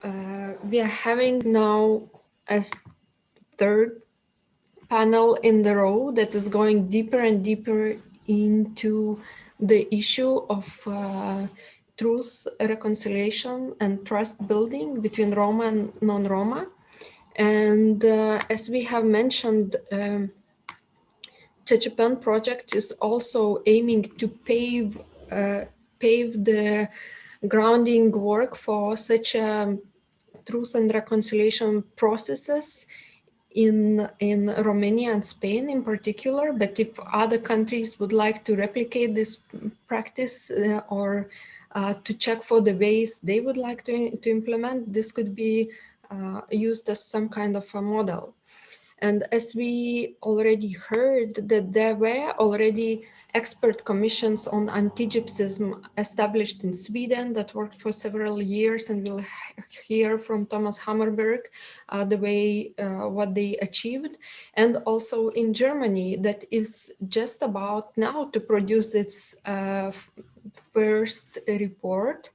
We are having now a third panel in the row that is going deeper and deeper into the issue of truth, reconciliation, and trust building between Roma and non-Roma. And as we have mentioned, CHACHIPEN project is also aiming to pave the grounding work for such truth and reconciliation processes in Romania and Spain in particular. But if other countries would like to replicate this practice or to check for the ways they would like to implement, this could be used as some kind of a model. And as we already heard, that there were already expert commissions on anti-Gypsyism established in Sweden that worked for several years, and we'll hear from Thomas Hammerberg the way what they achieved. And also in Germany, that is just about now to produce its first report.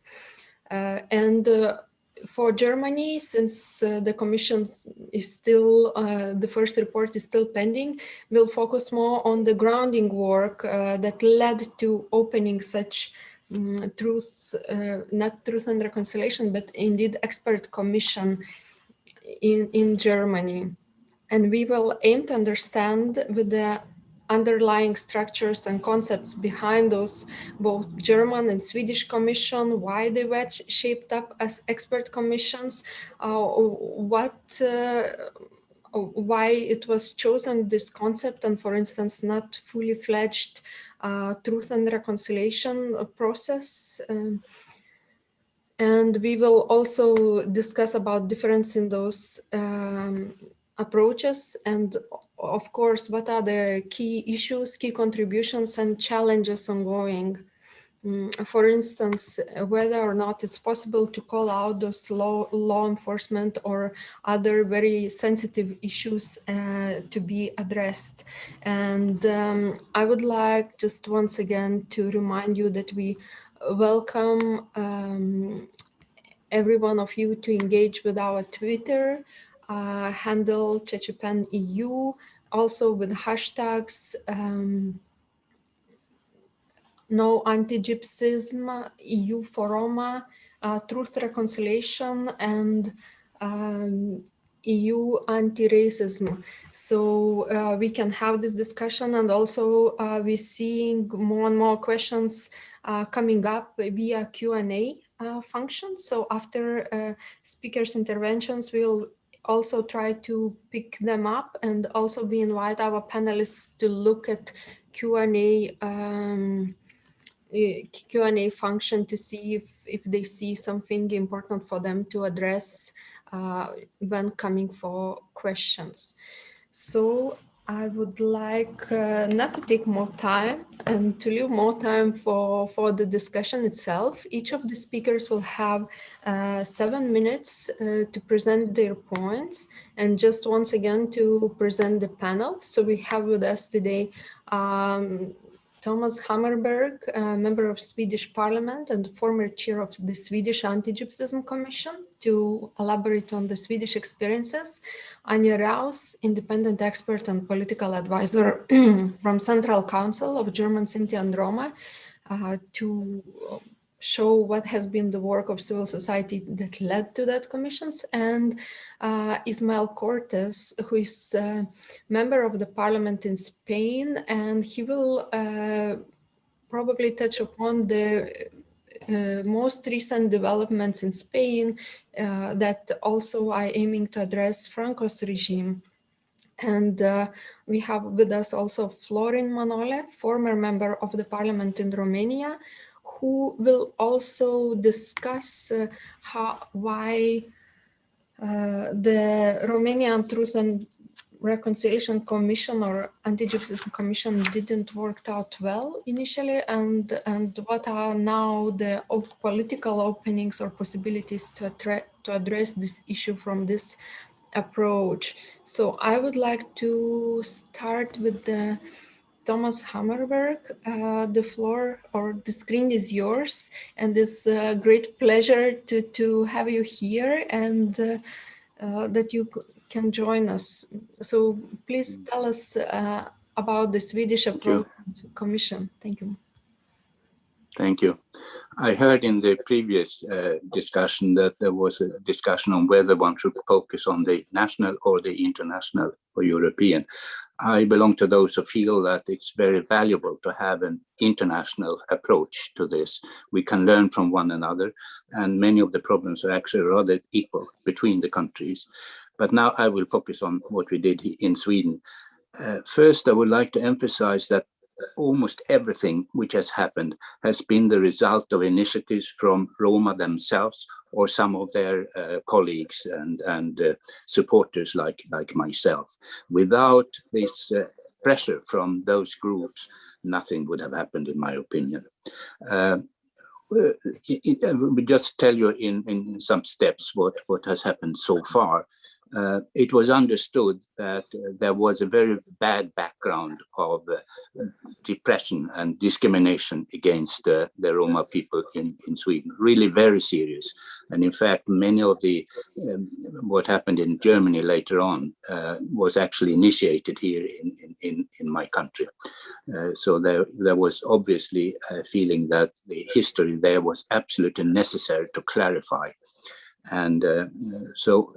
For Germany, since the commission is still, the first report is still pending, we'll focus more on the grounding work that led to opening such truth, not truth and reconciliation, but indeed expert commission in Germany. And we will aim to understand with the underlying structures and concepts behind those both German and Swedish commission, why they were shaped up as expert commissions, why it was chosen this concept, and for instance, not fully fledged truth and reconciliation process. And we will also discuss about difference in those approaches, and of course, what are the key issues, key contributions and challenges ongoing. For instance, whether or not it's possible to call out those law enforcement or other very sensitive issues to be addressed. And I would like just once again to remind you that we welcome every one of you to engage with our Twitter handle CHACHIPEN EU, also with hashtags No Anti-Gypsyism, EU for Roma, Truth Reconciliation, and EU anti-racism. So we can have this discussion, and also we're seeing more and more questions coming up via Q&A function. So after speakers' interventions, we'll also try to pick them up, and also we invite our panelists to look at Q&A function to see if they see something important for them to address when coming for questions. So I would like not to take more time and to leave more time for the discussion itself. Each of the speakers will have 7 minutes to present their points, and just once again to present the panel. So we have with us today Thomas Hammerberg, member of Swedish Parliament and former chair of the Swedish Anti-Gypsyism Commission, to elaborate on the Swedish experiences. Anja Raus, independent expert and political advisor from Central Council of German Sinti and Roma, to show what has been the work of civil society that led to that commissions, and Ismael Cortes, who is a member of the parliament in Spain, and he will probably touch upon the most recent developments in Spain that also are aiming to address Franco's regime. And we have with us also Florin Manole, former member of the parliament in Romania, who will also discuss why the Romanian Truth and Reconciliation Commission or Anti-Gypsyism Commission didn't work out well initially, and what are now the political openings or possibilities to address this issue from this approach. So I would like to start with the Thomas Hammerberg. The floor or the screen is yours, and it's a great pleasure to have you here and that you can join us. So please tell us about the Swedish Approach Commission. Thank you. Thank you. I heard in the previous discussion that there was a discussion on whether one should focus on the national or the international or European. I belong to those who feel that it's very valuable to have an international approach to this. We can learn from one another, and many of the problems are actually rather equal between the countries. But now I will focus on what we did in Sweden. First, I would like to emphasize that almost everything which has happened has been the result of initiatives from Roma themselves or some of their colleagues and supporters like myself. Without this pressure from those groups, nothing would have happened, in my opinion. We just tell you in some steps what has happened so far. It was understood that there was a very bad background of depression and discrimination against the Roma people in Sweden, really very serious. And in fact, many of the what happened in Germany later on was actually initiated here in my country. So there was obviously a feeling that the history there was absolutely necessary to clarify. And so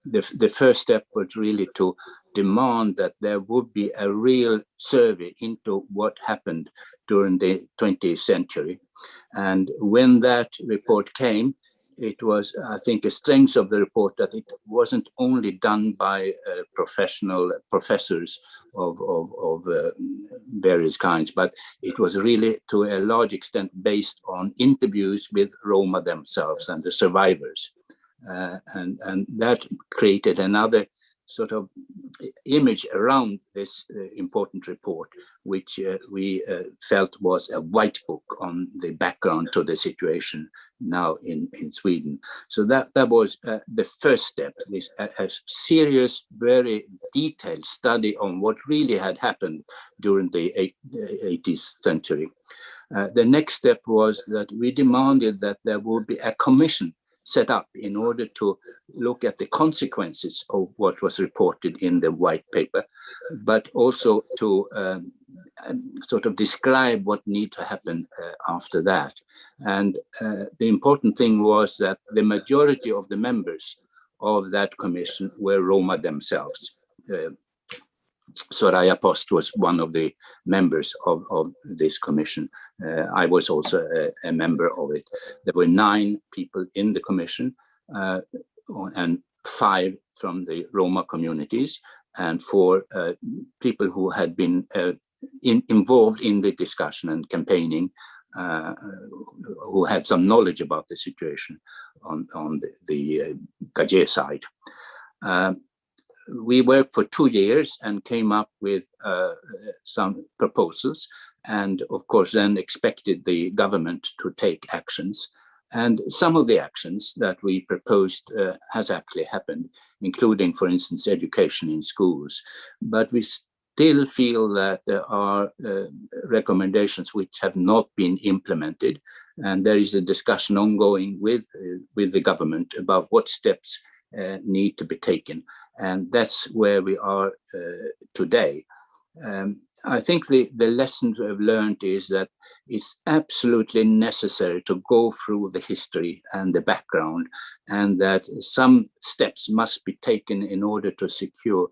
the first step was really to demand that there would be a real survey into what happened during the 20th century. And when that report came, it was, I think, a strength of the report that it wasn't only done by professional professors of various kinds, but it was really to a large extent based on interviews with Roma themselves and the survivors. And that created another sort of image around this important report, which we felt was a white book on the background to the situation now in Sweden. So that was the first step, this a serious, very detailed study on what really had happened during the 18th century. The next step was that we demanded that there would be a commission set up in order to look at the consequences of what was reported in the white paper, but also to sort of describe what needs to happen after that. And the important thing was that the majority of the members of that commission were Roma themselves. Soraya Post was one of the members of this commission. I was also a member of it. There were 9 people in the commission and 5 from the Roma communities and 4 people who had been involved in the discussion and campaigning, who had some knowledge about the situation on the Gajé side. We worked for 2 years and came up with some proposals, and of course then expected the government to take actions. And some of the actions that we proposed has actually happened, including, for instance, education in schools. But we still feel that there are recommendations which have not been implemented, and there is a discussion ongoing with the government about what steps need to be taken. And that's where we are today. I think the lesson we have learned is that it's absolutely necessary to go through the history and the background, and that some steps must be taken in order to secure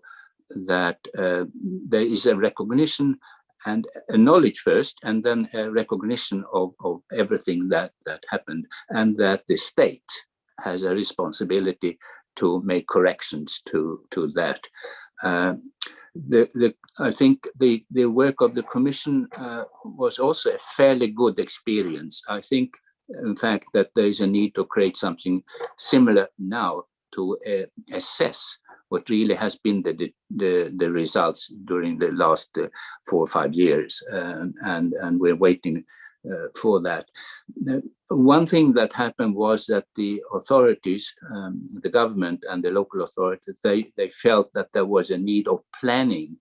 that there is a recognition and a knowledge first, and then a recognition of everything that happened, and that the state has a responsibility to make corrections to that. I think the work of the Commission was also a fairly good experience. I think, in fact, that there is a need to create something similar now to assess what really has been the results during the last 4 or 5 years, and we're waiting for that. One thing that happened was that the authorities, the government and the local authorities, they felt that there was a need of planning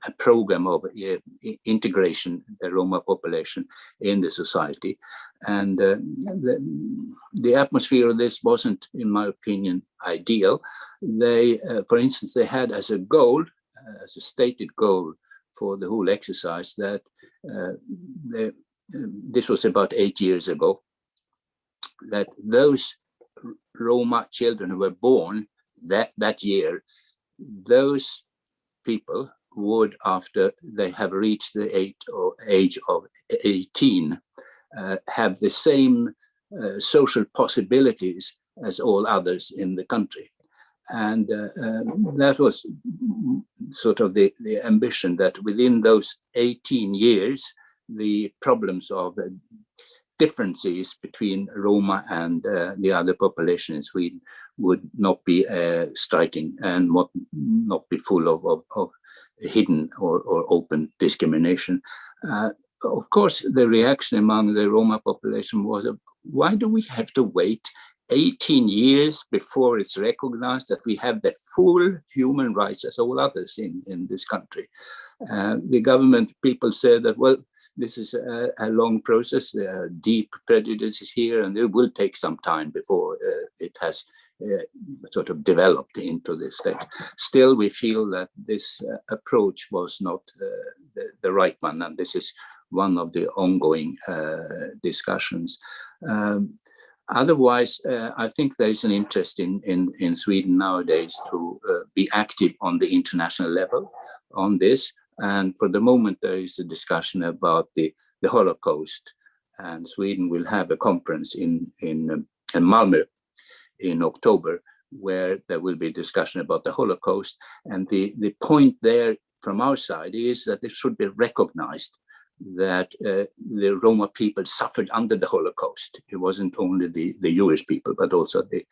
a program of integration the Roma population in the society. And the atmosphere of this wasn't, in my opinion, ideal. They, for instance, they had as a goal, as a stated goal for the whole exercise, that this was about 8 years ago, that those Roma children who were born that year, those people would, after they have reached the age of 18, have the same social possibilities as all others in the country. And that was sort of the ambition, that within those 18 years, the problems of differences between Roma and the other population in Sweden would not be striking and would not be full of hidden or open discrimination. Of course, the reaction among the Roma population was, why do we have to wait 18 years before it's recognized that we have the full human rights as all others in this country? The government people said that, well, this is a long process. There are deep prejudices here, and it will take some time before it has sort of developed into this state. Still, we feel that this approach was not the right one, and this is one of the ongoing discussions. Otherwise, I think there is an interest in Sweden nowadays to be active on the international level on this. And for the moment, there is a discussion about the Holocaust, and Sweden will have a conference in Malmö in October, where there will be discussion about the Holocaust. And the point there from our side is that it should be recognized that the Roma people suffered under the Holocaust. It wasn't only the Jewish people, but also the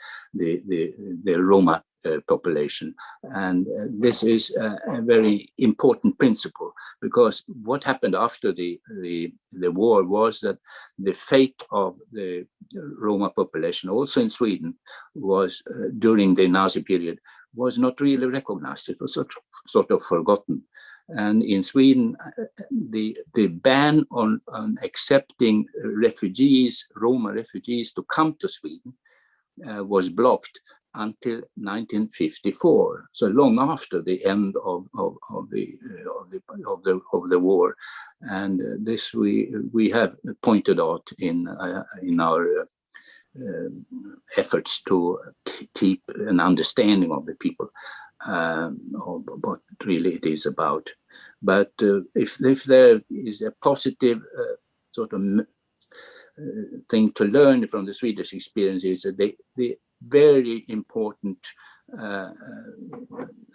Roma population. And this is a very important principle, because what happened after the war was that the fate of the Roma population, also in Sweden, was during the Nazi period, was not really recognized. It was sort of forgotten. And in Sweden, the ban on accepting refugees, Roma refugees, to come to Sweden was blocked until 1954, so long after the end of the war. And this we have pointed out in our efforts to keep an understanding of the people, of what really it is about. But if there is a positive sort of thing to learn from the Swedish experience, is that the very important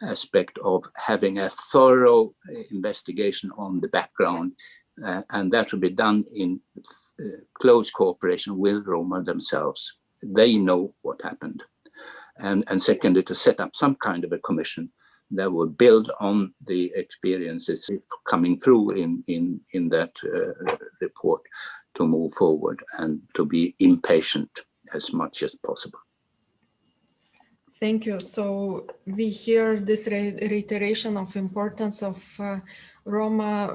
aspect of having a thorough investigation on the background, and that should be done in close cooperation with Roma themselves. They know what happened. And secondly, to set up some kind of a commission that will build on the experiences coming through in that report, to move forward and to be impatient as much as possible. Thank you. So we hear this reiteration of importance of Roma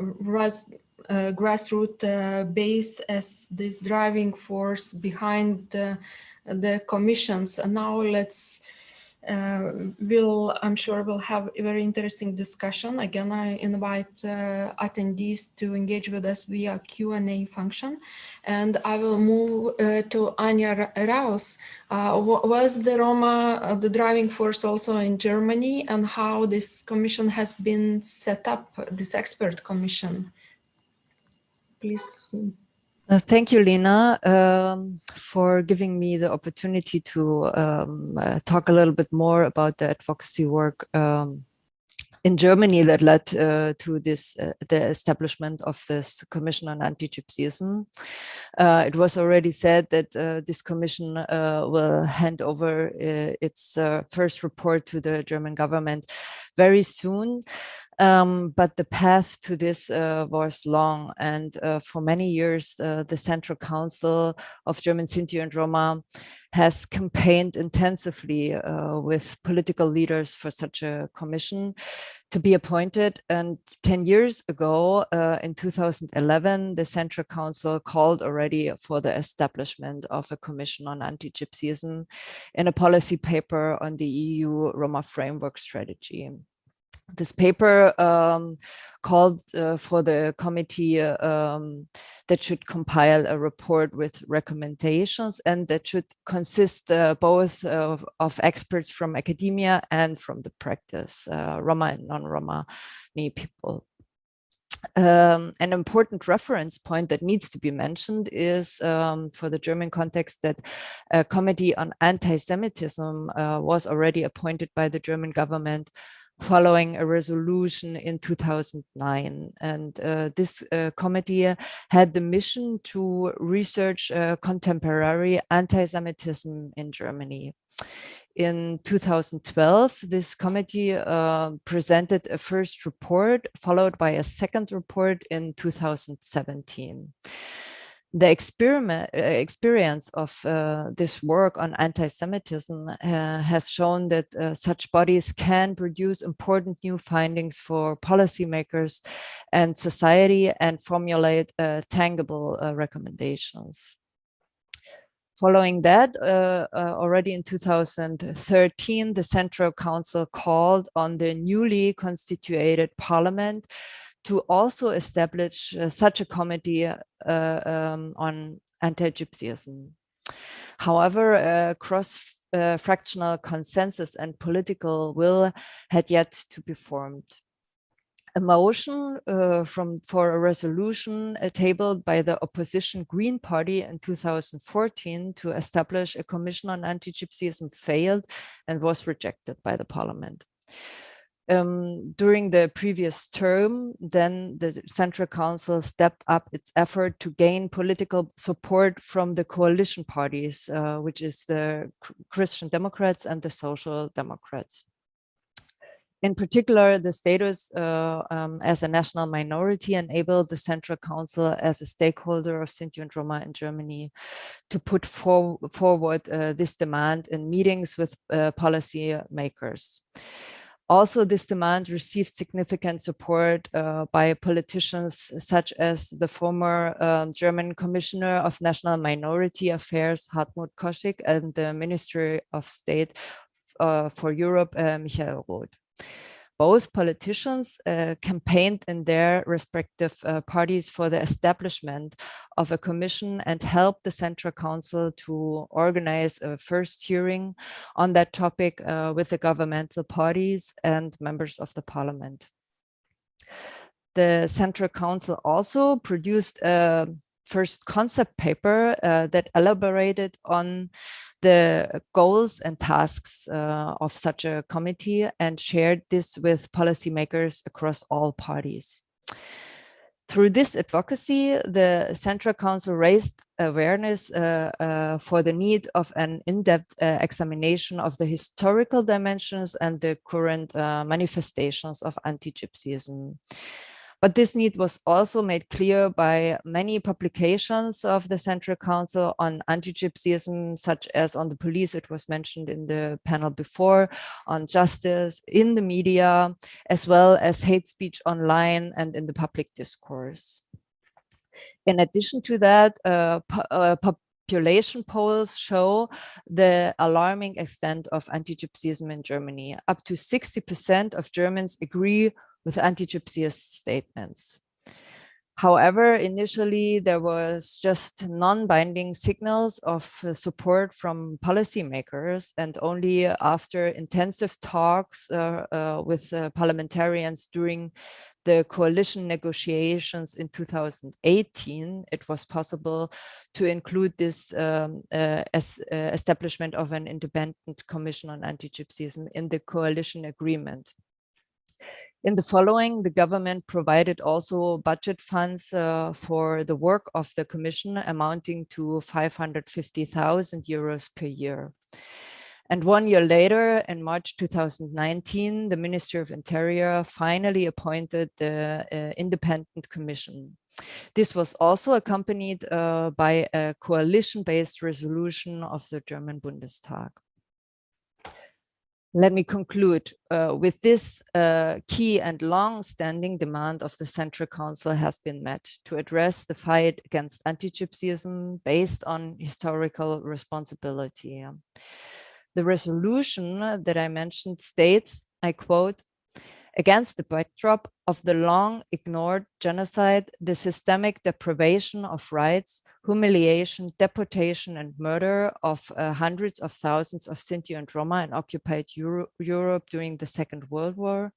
grassroots base as this driving force behind the commissions. And now let's I'm sure we'll have a very interesting discussion. Again, I invite attendees to engage with us via Q&A function. And I will move to Anja Raus. Was the Roma the driving force also in Germany, and how this commission has been set up, this expert commission? Please. Thank you, Lena, for giving me the opportunity to talk a little bit more about the advocacy work in Germany that led to this the establishment of this Commission on Anti-Gypsyism. It was already said that this commission will hand over its first report to the German government very soon. But the path to this was long, and for many years, the Central Council of German Sinti and Roma has campaigned intensively with political leaders for such a commission to be appointed. And 10 years ago, in 2011, the Central Council called already for the establishment of a commission on anti-Gypsyism in a policy paper on the EU Roma framework strategy. This paper called for the committee that should compile a report with recommendations, and that should consist both of experts from academia and from the practice, Roma and non-Roma people. An important reference point that needs to be mentioned is for the German context that a committee on anti-Semitism was already appointed by the German government following a resolution in 2009. And this committee had the mission to research contemporary anti-Semitism in Germany. In 2012, this committee presented a first report, followed by a second report in 2017. The experience of this work on anti-Semitism has shown that such bodies can produce important new findings for policymakers and society and formulate tangible recommendations. Following that, already in 2013, the Central Council called on the newly constituted parliament to also establish such a committee on anti-Gypsyism. However, cross-fractional consensus and political will had yet to be formed. A motion for a resolution tabled by the opposition Green Party in 2014 to establish a commission on anti-Gypsyism failed and was rejected by the parliament. During the previous term, then the Central Council stepped up its effort to gain political support from the coalition parties, which is the Christian Democrats and the Social Democrats. In particular, the status as a national minority enabled the Central Council as a stakeholder of Sinti and Roma in Germany to put forward this demand in meetings with policy makers. Also, this demand received significant support by politicians such as the former German Commissioner of National Minority Affairs, Hartmut Koschig, and the Ministry of State for Europe, Michael Roth. Both politicians campaigned in their respective parties for the establishment of a commission and helped the Central Council to organize a first hearing on that topic with the governmental parties and members of the parliament. The Central Council also produced a first concept paper that elaborated on the goals and tasks of such a committee and shared this with policymakers across all parties. Through this advocacy, the Central Council raised awareness for the need of an in-depth examination of the historical dimensions and the current manifestations of anti-Gypsyism. But this need was also made clear by many publications of the Central Council on anti-Gypsyism, such as on the police, it was mentioned in the panel before, on justice, in the media, as well as hate speech online and in the public discourse. In addition to that, population polls show the alarming extent of anti-Gypsyism in Germany. Up to 60% of Germans agree with anti-Gypsyist statements. However, initially there was just non-binding signals of support from policymakers, and only after intensive talks with parliamentarians during the coalition negotiations in 2018, it was possible to include this establishment of an independent commission on anti-Gypsyism in the coalition agreement. In the following, the government provided also budget funds for the work of the commission amounting to 550,000 euros per year. And 1 year later, in March 2019, the Ministry of Interior finally appointed the independent commission. This was also accompanied by a coalition-based resolution of the German Bundestag. Let me conclude with this key and long-standing demand of the Central Council has been met to address the fight against anti-Gypsyism based on historical responsibility. The resolution that I mentioned states, I quote, "Against the backdrop of the long ignored genocide, the systemic deprivation of rights, humiliation, deportation, and murder of hundreds of thousands of Sinti and Roma in occupied Europe during the Second World War,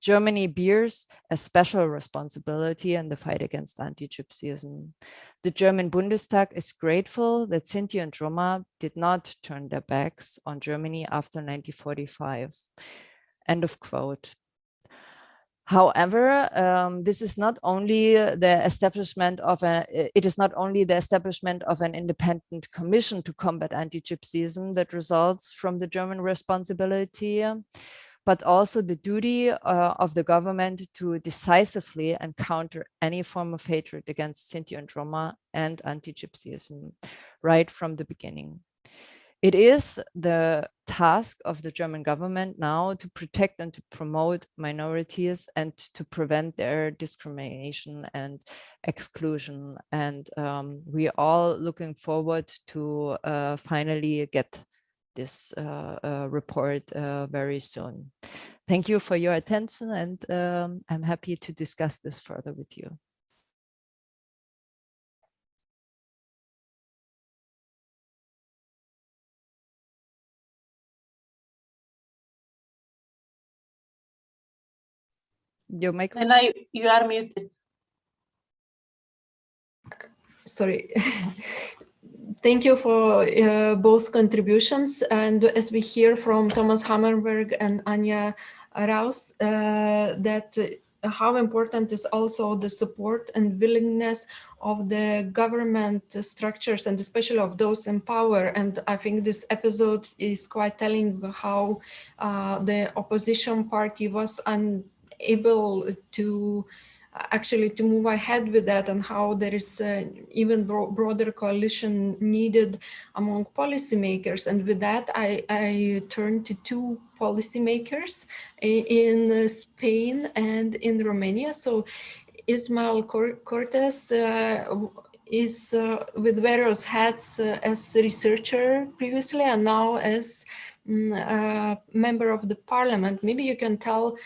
Germany bears a special responsibility in the fight against anti-Gypsyism. The German Bundestag is grateful that Sinti and Roma did not turn their backs on Germany after 1945. End of quote. However, this is not only the establishment of an independent commission to combat anti-Gypsyism that results from the German responsibility, but also the duty of the government to decisively encounter any form of hatred against Sinti and Roma and anti-Gypsyism right from the beginning. It is the task of the German government now to protect and to promote minorities and to prevent their discrimination and exclusion. And we are all looking forward to finally get this report very soon. Thank you for your attention, and I'm happy to discuss this further with you. Your microphone. And you are muted. Sorry. Thank you for both contributions. And as we hear from Thomas Hammerberg and Anja Raus, that how important is also the support and willingness of the government structures, and especially of those in power. And I think this episode is quite telling how the opposition party was unable to actually to move ahead with that, and how there is even broader coalition needed among policymakers. And with that, I turn to two policymakers in Spain and in Romania. So Ismael Cortes is with various hats as a researcher previously and now as a member of the parliament. Maybe you can tell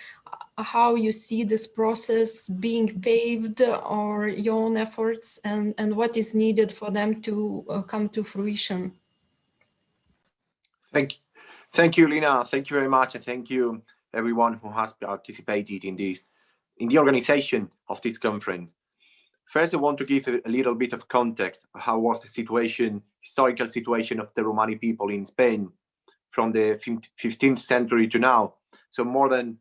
how you see this process being paved, or your own efforts, and what is needed for them to come to fruition. Thank you, Lina. Thank you very much, and thank you everyone who has participated in the organization of this conference. First, I want to give a little bit of context. How was the historical situation of the Romani people in Spain from the 15th century to now? So more than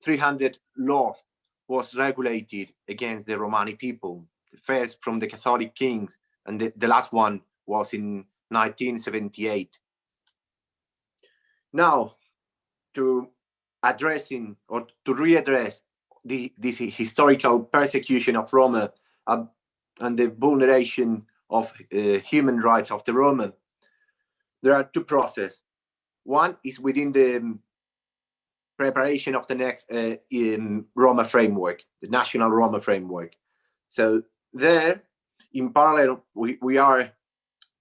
300 laws was regulated against the Romani people. First from the Catholic kings, and the last one was in 1978. Now, to readdress this historical persecution of Roma and the vulneration of human rights of the Roma, there are two processes. One is within the preparation of the next Roma framework, the national Roma framework. So there, in parallel, we have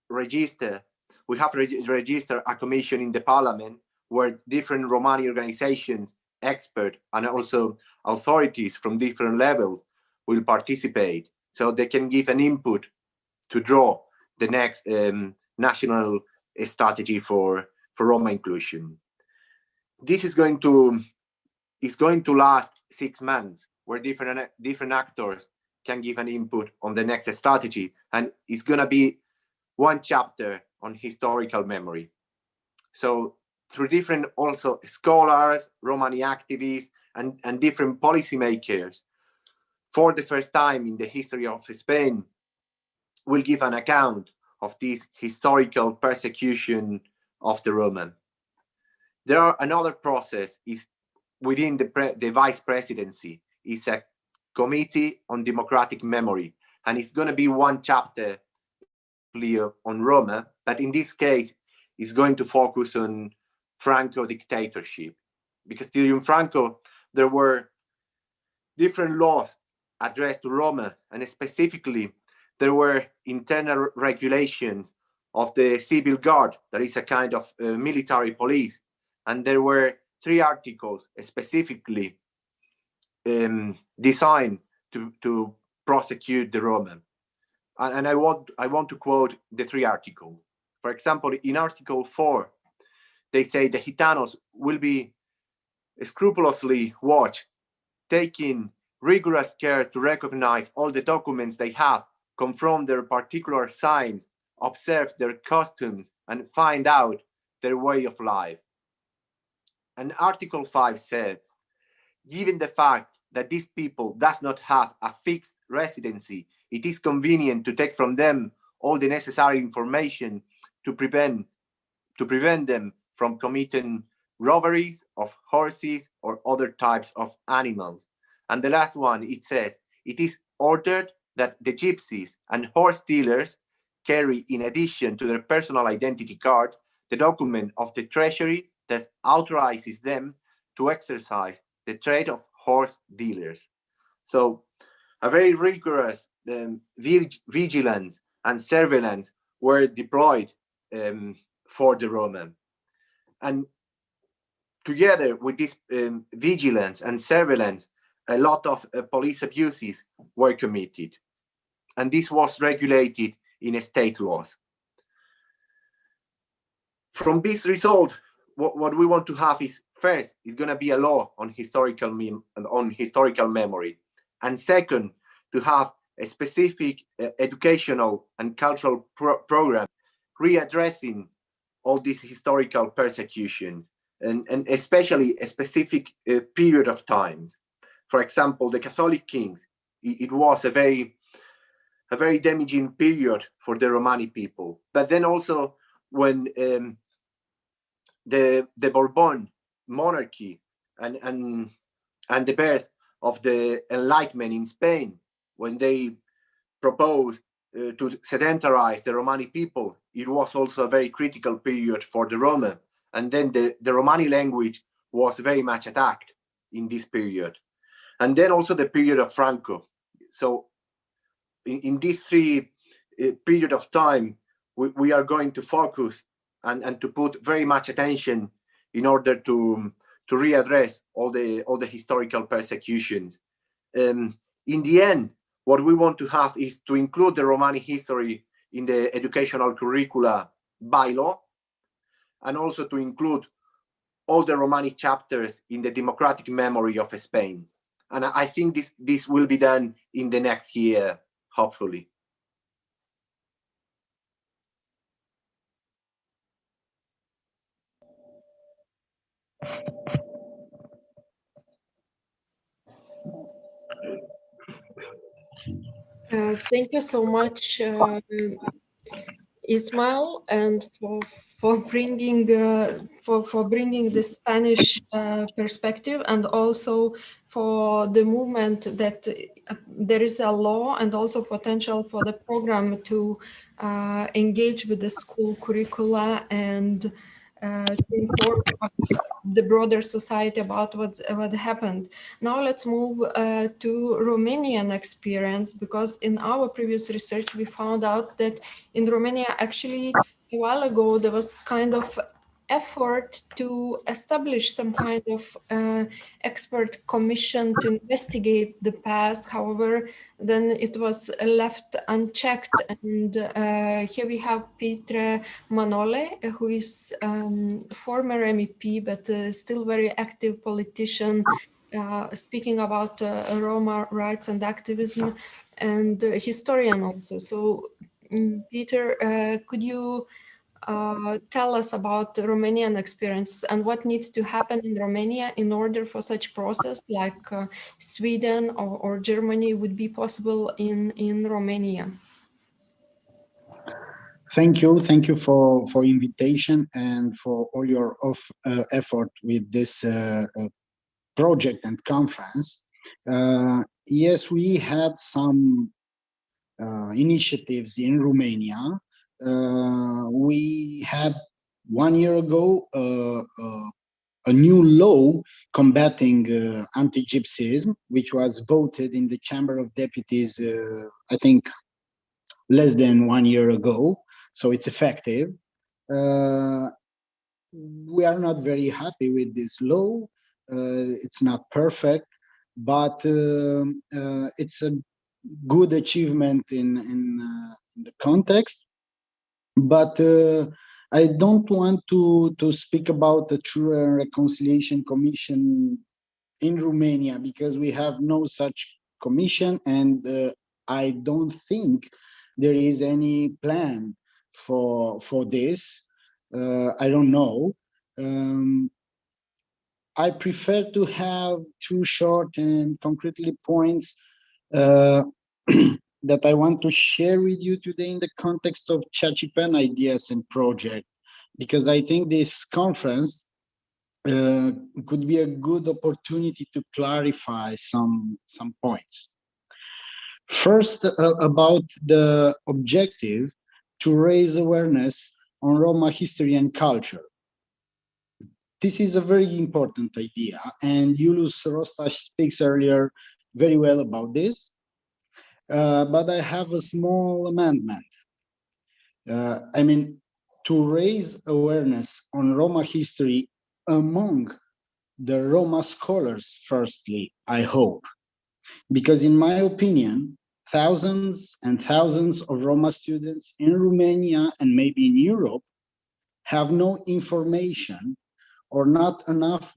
registered a commission in the parliament where different Romani organizations, experts, and also authorities from different levels will participate, so they can give an input to draw the next national strategy for Roma inclusion. This is going to last 6 months, where different actors can give an input on the next strategy, and it's going to be one chapter on historical memory. So through different also scholars, Romani activists, and different policymakers, for the first time in the history of Spain, will give an account of this historical persecution of the Roma. There are another process is within the vice presidency is a committee on democratic memory, and it's going to be one chapter on Roma, but in this case, it's going to focus on Franco dictatorship, because during Franco there were different laws addressed to Roma, and specifically there were internal regulations of the civil guard, that is a kind of military police, and there were 3 articles specifically designed to prosecute the Roma. And I want to quote the 3 articles. For example, in Article 4, they say the Gitanos will be scrupulously watched, taking rigorous care to recognize all the documents they have, confront their particular signs, observe their costumes, and find out their way of life. And Article 5 says, given the fact that these people does not have a fixed residency, it is convenient to take from them all the necessary information to prevent them from committing robberies of horses or other types of animals. And the last one, it says, it is ordered that the gypsies and horse dealers carry, in addition to their personal identity card, the document of the treasury that authorizes them to exercise the trade of horse dealers. So a very rigorous vigilance and surveillance were deployed for the Roma. And together with this vigilance and surveillance, a lot of police abuses were committed. And this was regulated in state laws. From this result, what we want to have is, first, is going to be a law on historical memory. And second, to have a specific educational and cultural program readdressing all these historical persecutions, and especially a specific period of times. For example, the Catholic kings, it was a very damaging period for the Romani people. But then also when the Bourbon monarchy and the birth of the Enlightenment in Spain, when they proposed to sedentarize the Romani people, it was also a very critical period for the Roma. And then the Romani language was very much attacked in this period. And then also the period of Franco. So in these 3 period of time, we are going to focus and to put very much attention in order to readdress all the historical persecutions. In the end, what we want to have is to include the Romani history in the educational curricula by law, and also to include all the Romani chapters in the democratic memory of Spain. And I think this will be done in the next year, hopefully. Thank you so much, Ismail, and for bringing the Spanish perspective, and also for the movement that there is a law and also potential for the program to engage with the school curricula and to inform the broader society about what happened. Now let's move to Romanian experience, because in our previous research we found out that in Romania actually a while ago there was kind of effort to establish some kind of expert commission to investigate the past. However, then it was left unchecked. And here we have Petre Manole, who is former MEP, but still very active politician, speaking about Roma rights and activism, and historian also. So, Peter, could you tell us about the Romanian experience and what needs to happen in Romania in order for such process like Sweden or Germany would be possible in Romania? Thank you for invitation and for all your effort with this project and conference. Yes, we had some initiatives in Romania. We had 1 year ago a new law combating anti-Gypsyism, which was voted in the Chamber of Deputies, I think, less than 1 year ago. So it's effective. We are not very happy with this law. It's not perfect, but it's a good achievement in the context. But I don't want to speak about the Truth and Reconciliation Commission in Romania because we have no such commission, and I don't think there is any plan for this. I don't know. I prefer to have two short and concretely points that I want to share with you today in the context of CHACHIPEN ideas and project, because I think this conference could be a good opportunity to clarify some points. First, about the objective to raise awareness on Roma history and culture. This is a very important idea, and Julius Rostas speaks earlier very well about this. But I have a small amendment. I mean, to raise awareness on Roma history among the Roma scholars, firstly, I hope, because in my opinion, thousands and thousands of Roma students in Romania and maybe in Europe have no information or not enough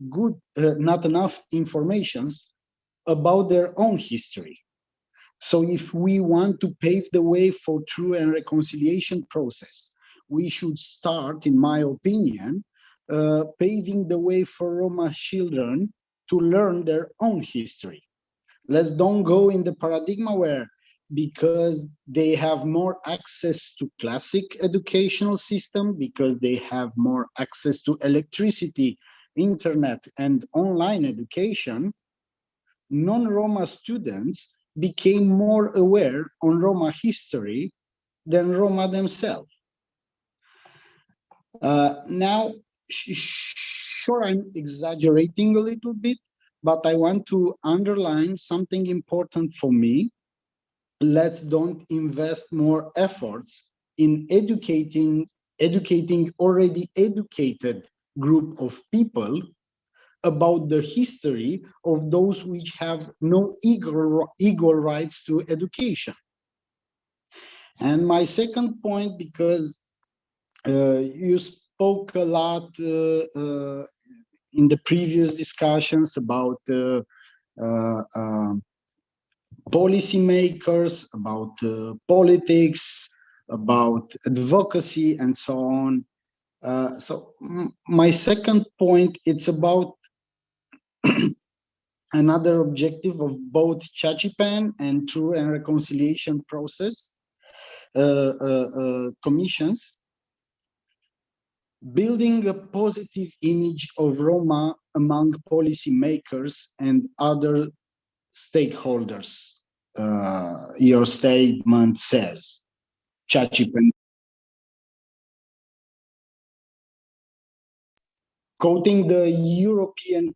informations about their own history. So if we want to pave the way for true and reconciliation process, we should start, in my opinion, paving the way for Roma children to learn their own history. Let's don't go in the paradigm where, because they have more access to classic educational system, because they have more access to electricity, internet, and online education, non-Roma students became more aware on Roma history than Roma themselves. Now, sure, I'm exaggerating a little bit, but I want to underline something important for me. Let's don't invest more efforts in educating already educated group of people about the history of those which have no equal rights to education. And my second point, because you spoke a lot in the previous discussions about policymakers, about politics, about advocacy, and so on. So my second point, it's about another objective of both CHACHIPEN and Truth and Reconciliation process commissions, building a positive image of Roma among policymakers and other stakeholders. Your statement says, CHACHIPEN. Quoting the European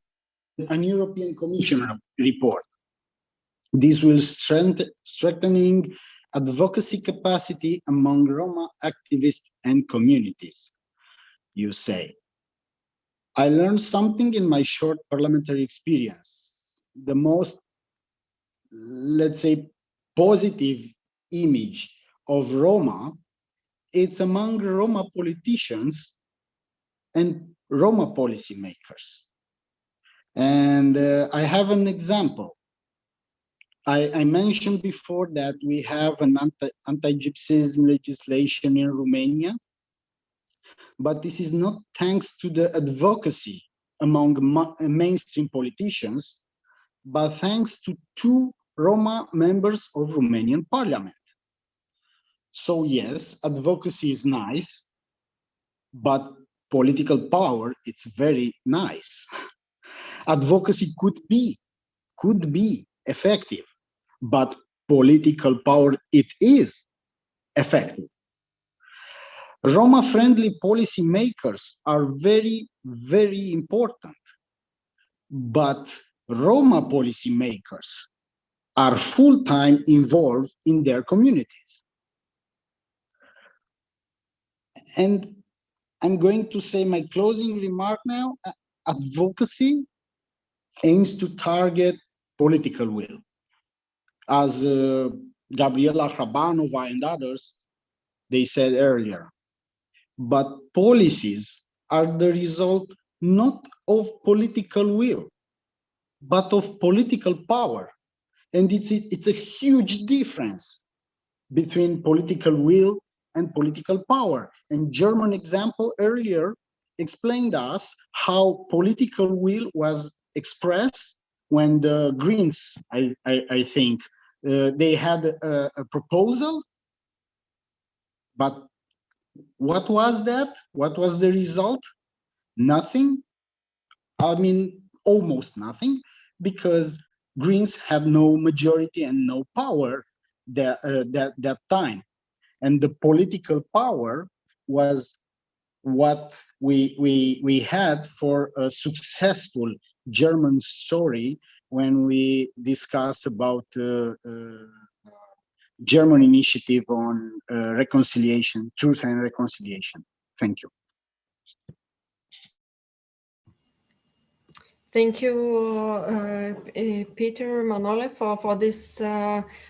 Commission report, this will strengthening advocacy capacity among Roma activists and communities, you say. I learned something in my short parliamentary experience. The most, let's say, positive image of Roma, it's among Roma politicians and Roma policymakers. And I have an example. I mentioned before that we have an anti-Gypsyism legislation in Romania, but this is not thanks to the advocacy among mainstream politicians, but thanks to two Roma members of Romanian parliament. So yes, advocacy is nice, but political power, it's very nice. Advocacy could be effective, but political power, it is effective. Roma-friendly policy makers are very, very important, but Roma policy makers are full-time involved in their communities. And I'm going to say my closing remark now. Advocacy aims to target political will. As Gabriela Hrabanova and others, they said earlier. But policies are the result not of political will, but of political power. And it's a huge difference between political will and political power. And German example earlier explained us how political will was expressed when the Greens, I think, they had a proposal, but what was that? What was the result? Nothing. I mean, almost nothing, because Greens had no majority and no power that time. And the political power was what we had for a successful German story when we discuss about German initiative on reconciliation, truth and reconciliation. Thank you. Thank you, Peter Manole, for this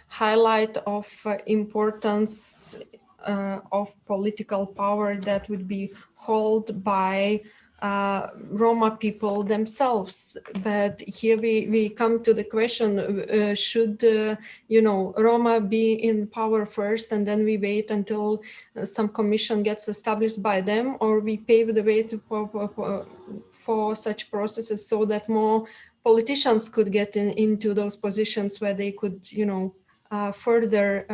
highlight of importance of political power that would be held by Roma people themselves. But here we come to the question, should, you know, Roma be in power first and then we wait until some commission gets established by them, or we pave the way to for such processes so that more politicians could get into those positions where they could, you know, further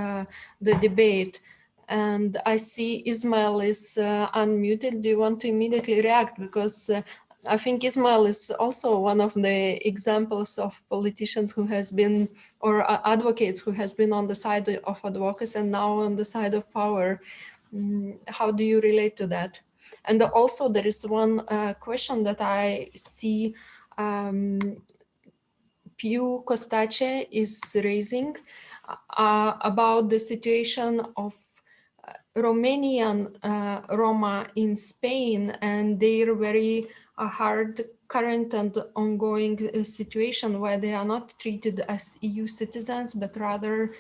the debate. And I see Ismail is unmuted. Do you want to immediately react? Because I think Ismail is also one of the examples of politicians who has been, or advocates who has been on the side of advocacy and now on the side of power. How do you relate to that? And also there is one question that I see Piu Costache is raising about the situation of Romanian Roma in Spain and their very hard current and ongoing situation where they are not treated as EU citizens, but rather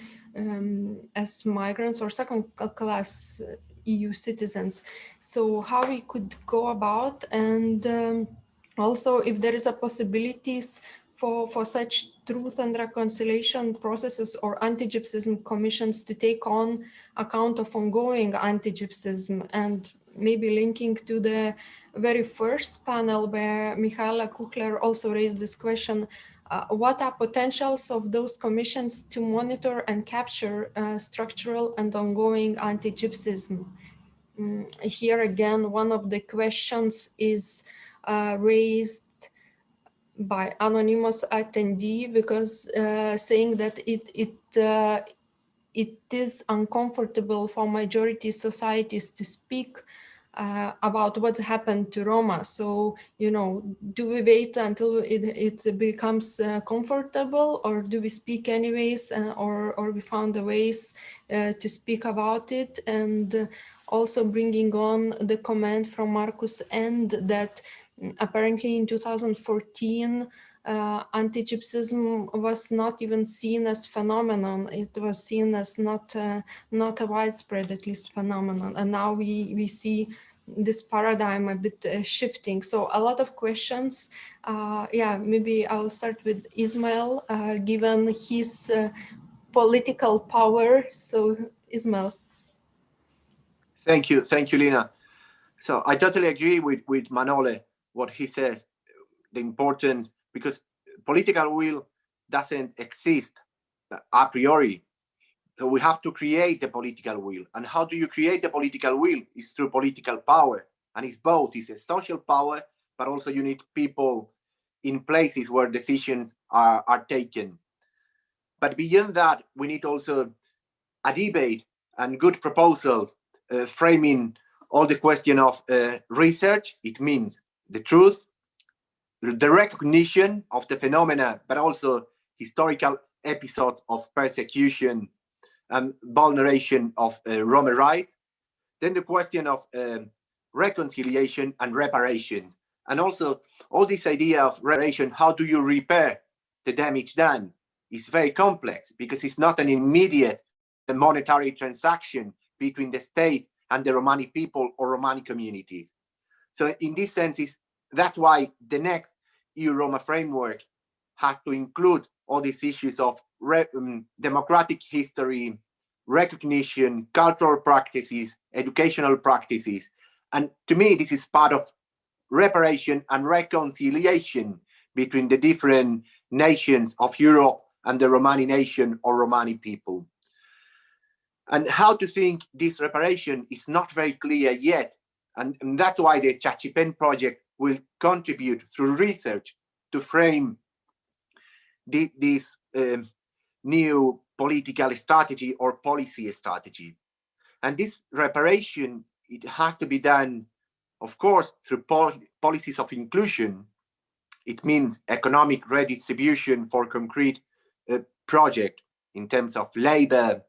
as migrants or second-class EU citizens. So how we could go about, and also if there is a possibilities for such truth and reconciliation processes or anti-Gypsyism commissions to take on account of ongoing anti-Gypsyism, and maybe linking to the very first panel where Michaela Kuchler also raised this question, what are potentials of those commissions to monitor and capture structural and ongoing anti-Gypsyism? Here again, one of the questions is raised by anonymous attendee, because saying that it is uncomfortable for majority societies to speak about what's happened to Roma. So, you know, do we wait until it becomes comfortable, or do we speak anyways, or we found the ways to speak about it? And also bringing on the comment from Marcus End that apparently in 2014, anti-Gypsyism was not even seen as phenomenon. It was seen as not a widespread, at least, phenomenon. And now we see this paradigm a bit shifting. So a lot of questions. Yeah, maybe I'll start with Ismail, given his political power. So Ismail. Thank you, Lina. So I totally agree with Manole, what he says, the importance, because political will doesn't exist a priori. So we have to create the political will. And how do you create the political will? It's through political power. And it's both. It's a social power, but also you need people in places where decisions are taken. But beyond that, we need also a debate and good proposals framing all the question of research. It means the truth, the recognition of the phenomena, but also historical episodes of persecution and vulneration of Roma rights. Then the question of reconciliation and reparations. And also all this idea of reparation, how do you repair the damage done, is very complex because it's not an immediate monetary transaction between the state and the Romani people or Romani communities. So in this sense, that's why the next EU-Roma framework has to include all these issues of democratic history, recognition, cultural practices, educational practices. And to me, this is part of reparation and reconciliation between the different nations of Europe and the Romani nation or Romani people. And how to think this reparation is not very clear yet. And that's why the CHACHIPEN project will contribute through research to frame this new political strategy or policy strategy. And this reparation, it has to be done, of course, through policies of inclusion. It means economic redistribution for concrete project in terms of labor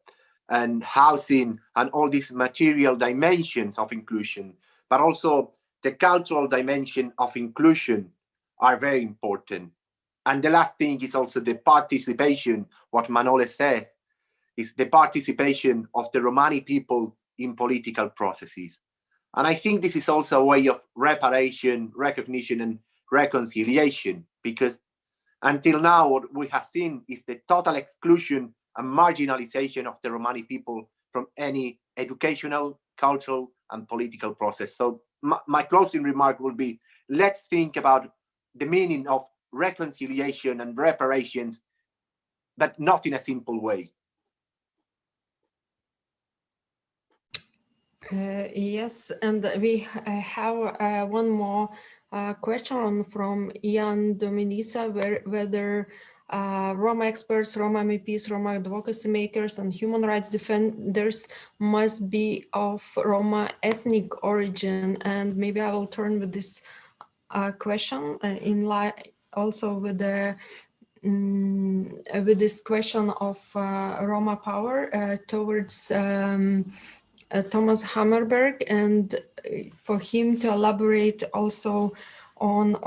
and housing and all these material dimensions of inclusion, but also the cultural dimension of inclusion are very important. And the last thing is also the participation, what Manole says, is the participation of the Romani people in political processes. And I think this is also a way of reparation, recognition, and reconciliation, because until now, what we have seen is the total exclusion and marginalization of the Romani people from any educational, cultural, and political process. So my closing remark will be, let's think about the meaning of reconciliation and reparations, but not in a simple way. Yes, and we have one more question from Ian Dominisa, whether Roma experts, Roma MEPs, Roma advocacy makers, and human rights defenders must be of Roma ethnic origin. And maybe I will turn with this question in line also with the with this question of Roma power towards Thomas Hammerberg, and for him to elaborate also on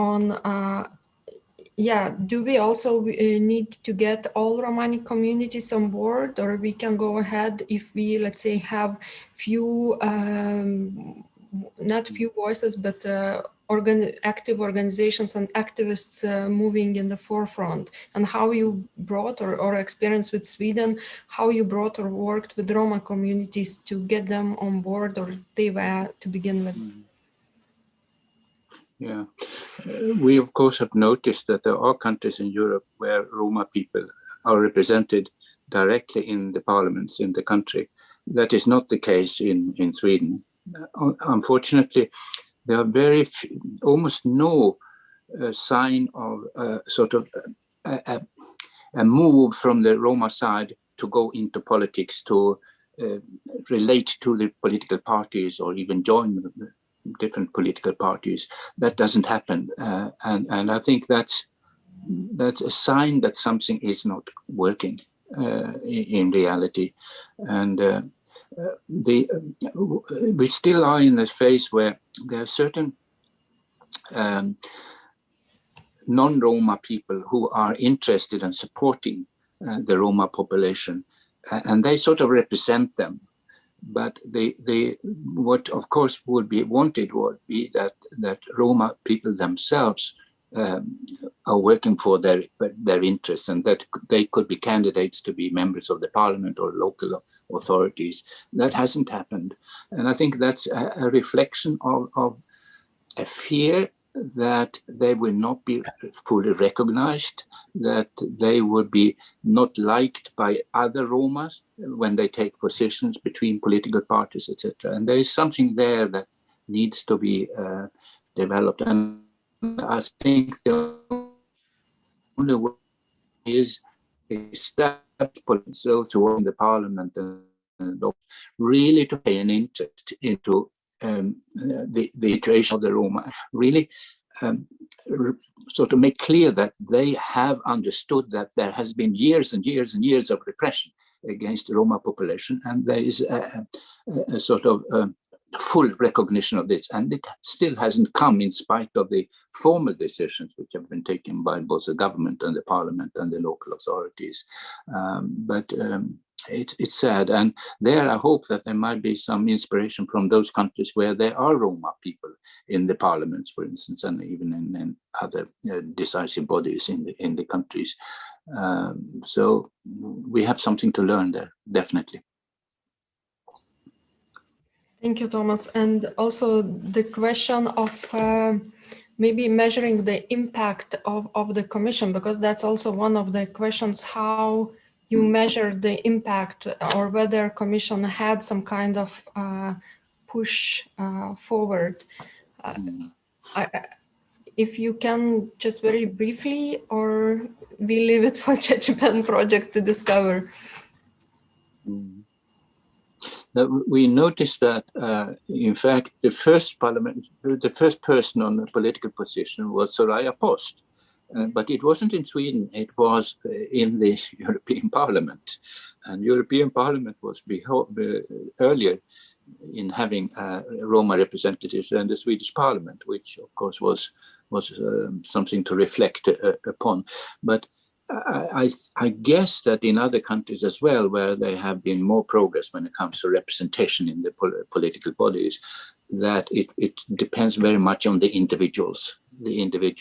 yeah, do we also need to get all Romani communities on board, or we can go ahead if we, let's say, have few, not few voices, but active organizations and activists moving in the forefront? And how you brought or experience with Sweden, how you brought or worked with Roma communities to get them on board, or they were to begin with? Yeah, we of course have noticed that there are countries in Europe where Roma people are represented directly in the parliaments in the country. That is not the case in Sweden. Unfortunately, there are almost no sign of sort of a move from the Roma side to go into politics, to relate to the political parties or even join different political parties. That doesn't happen, and I think that's a sign that something is not working in reality. And we still are in a phase where there are certain non-Roma people who are interested in supporting the Roma population, and they sort of represent them. But what of course would be wanted would be that Roma people themselves are working for their interests, and that they could be candidates to be members of the parliament or local authorities. That hasn't happened, and I think that's a reflection of a fear that they will not be fully recognized, that they would be not liked by other Romas when they take positions between political parties, etc. And there is something there that needs to be developed. And I think the only way is established those who are in the parliament and really to pay an interest into the situation of the Roma, really sort of make clear that they have understood that there has been years and years and years of repression against the Roma population, and there is a sort of full recognition of this, and it still hasn't come in spite of the formal decisions which have been taken by both the government and the parliament and the local authorities. It's sad, and there I hope that there might be some inspiration from those countries where there are Roma people in the parliaments, for instance, and even in other decisive bodies in the countries. So we have something to learn there, definitely. Thank you, Thomas. And also the question of maybe measuring the impact of the Commission, because that's also one of the questions, how you measure the impact, or whether Commission had some kind of push forward. If you can just very briefly, or we leave it for CHACHIPEN project to discover. We noticed that, in fact, the first person on the political position was Soraya Post, but it wasn't in Sweden. It was in the European Parliament, and European Parliament was earlier in having Roma representatives than the Swedish Parliament, which of course was something to reflect upon. But I guess that in other countries as well, where there have been more progress when it comes to representation in the political bodies, that it depends very much on the individual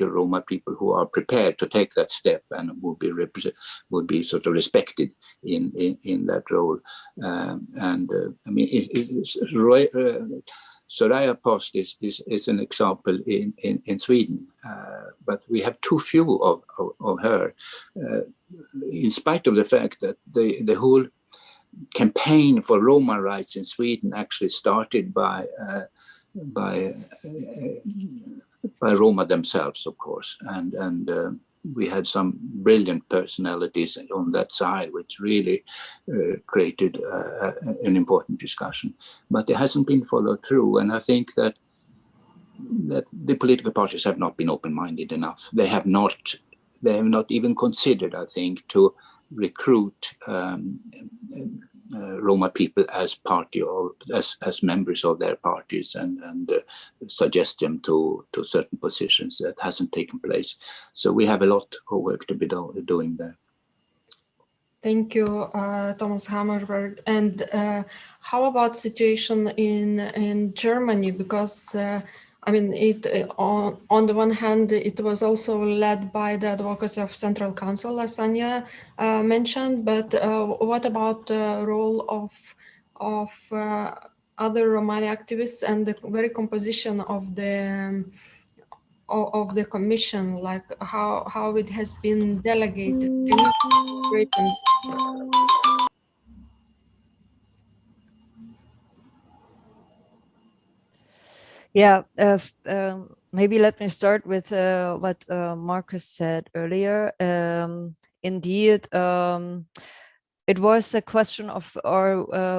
Roma people who are prepared to take that step and would be sort of respected in that role. I mean, Soraya Post is an example in Sweden, but we have too few of her, in spite of the fact that the whole campaign for Roma rights in Sweden actually started by Roma themselves, of course, and we had some brilliant personalities on that side, which really created an important discussion. But it hasn't been followed through, and I think that the political parties have not been open-minded enough. They have not even considered, I think, to recruit Roma people as party or as members of their parties and suggest them to certain positions. That hasn't taken place. So we have a lot of work to be doing there. Thank you, Thomas Hammerberg. And how about situation in Germany? Because I mean, on the one hand, it was also led by the advocacy of Central Council, as Anya mentioned. But what about the role of other Romani activists and the very composition of the commission, like how it has been delegated? Can you elaborate on? Yeah, maybe let me start with what Marcus said earlier. Indeed, it was a question of,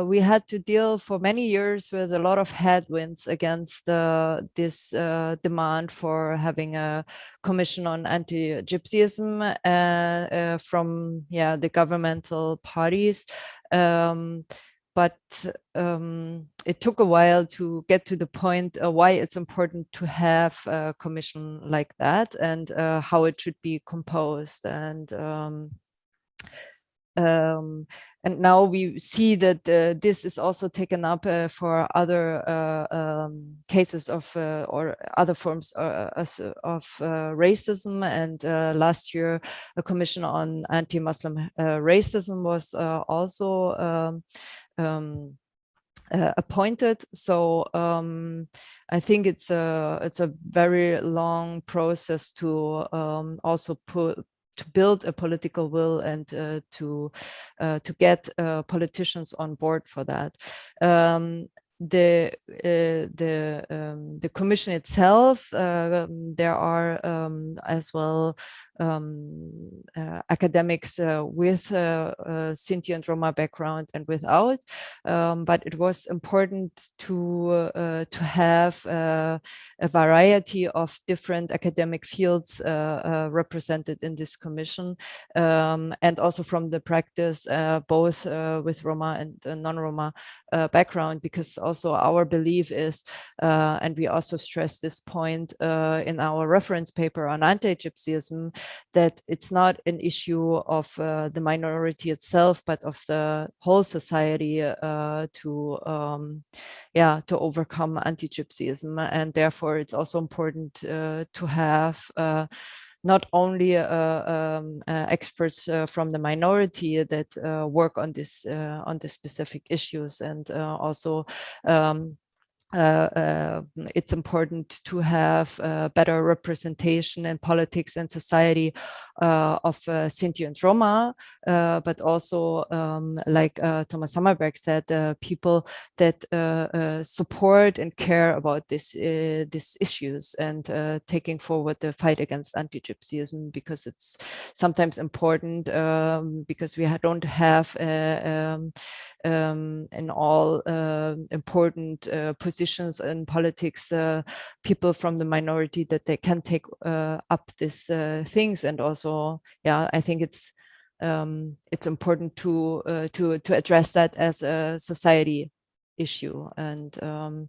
we had to deal for many years with a lot of headwinds against this demand for having a commission on anti-Gypsyism from the governmental parties. But it took a while to get to the point why it's important to have a commission like that, and how it should be composed. And now we see that this is also taken up for other cases of or other forms of racism. And last year, a commission on anti-Muslim racism was also appointed. So I think it's a very long process to also build a political will and to get politicians on board for that. The commission itself, there are as well academics with Sinti and Roma background and without, but it was important to have a variety of different academic fields represented in this commission, and also from the practice, both with Roma and non-Roma background, because also our belief is, and we also stress this point in our reference paper on anti-Gypsyism, that it's not an issue of the minority itself, but of the whole society to overcome anti-Gypsyism. And therefore, it's also important to have not only experts from the minority that work on this specific issues, and also it's important to have better representation in politics and society of Sinti and Roma, but also, like Thomas Hammerberg said, people that support and care about these issues, and taking forward the fight against anti-Gypsyism, because it's sometimes important, because we don't have in all important positions in politics people from the minority that they can take up these things. And also, I think it's important to address that as a society issue. And and